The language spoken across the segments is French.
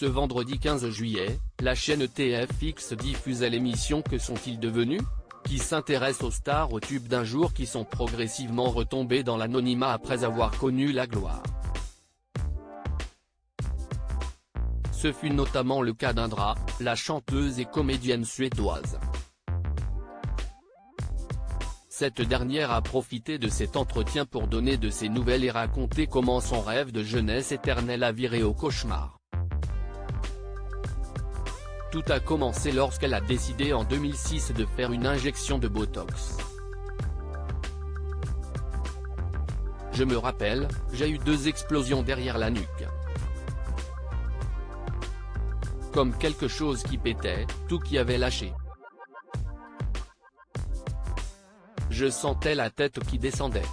Ce vendredi 15 juillet, la chaîne TFX diffusait l'émission Que sont-ils devenus?, qui s'intéresse aux stars aux tubes d'un jour qui sont progressivement retombés dans l'anonymat après avoir connu la gloire. Ce fut notamment le cas d'Indra, la chanteuse et comédienne suédoise. Cette dernière a profité de cet entretien pour donner de ses nouvelles et raconter comment son rêve de jeunesse éternelle a viré au cauchemar. Tout a commencé lorsqu'elle a décidé en 2006 de faire une injection de Botox. Je me rappelle, j'ai eu 2 explosions derrière la nuque. Comme quelque chose qui pétait, tout qui avait lâché. Je sentais la tête qui descendait.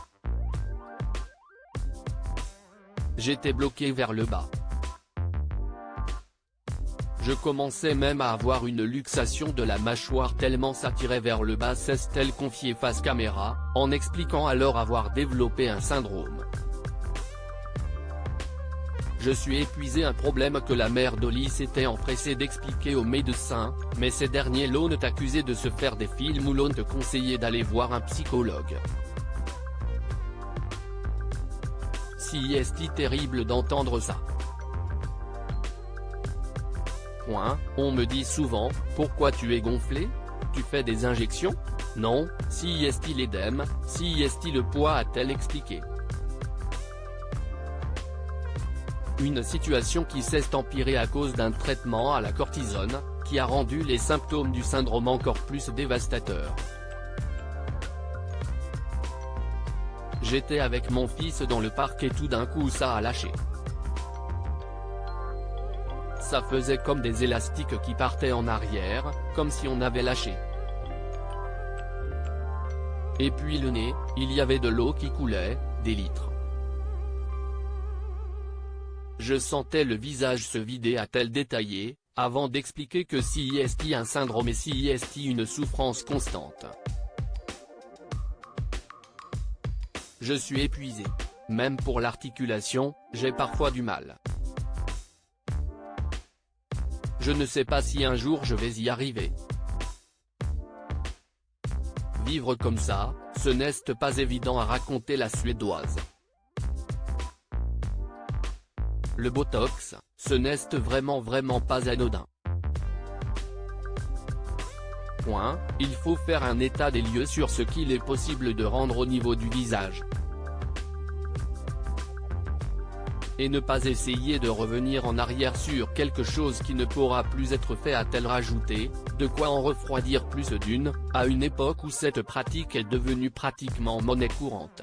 J'étais bloqué vers le bas. Je commençais même à avoir une luxation de la mâchoire tellement ça tirait vers le bas, s'est-elle confiée face caméra, en expliquant alors avoir développé un syndrome. Je suis épuisé, un problème que la mère d'Olly s'était empressée d'expliquer aux médecins, mais ces derniers l'ont accusé de se faire des films ou l'ont conseillé d'aller voir un psychologue. Si est-il terrible d'entendre ça. On me dit souvent, pourquoi tu es gonflé? Tu fais des injections? Non, si est-il l'œdème, si est-il le poids, a-t-elle expliqué. Une situation qui s'est empirée à cause d'un traitement à la cortisone, qui a rendu les symptômes du syndrome encore plus dévastateurs. J'étais avec mon fils dans le parc et tout d'un coup ça a lâché. Ça faisait comme des élastiques qui partaient en arrière, comme si on avait lâché. Et puis le nez, il y avait de l'eau qui coulait, des litres. Je sentais le visage se vider, a-t-elle détaillé, avant d'expliquer que si est un syndrome et si est une souffrance constante. Je suis épuisé. Même pour l'articulation, j'ai parfois du mal. Je ne sais pas si un jour je vais y arriver. Vivre comme ça, ce n'est pas évident, a raconté la Suédoise. Le Botox, ce n'est vraiment pas anodin. Il faut faire un état des lieux sur ce qu'il est possible de rendre au niveau du visage. Et ne pas essayer de revenir en arrière sur quelque chose qui ne pourra plus être fait, a-t-elle rajouté, de quoi en refroidir plus d'une, à une époque où cette pratique est devenue pratiquement monnaie courante.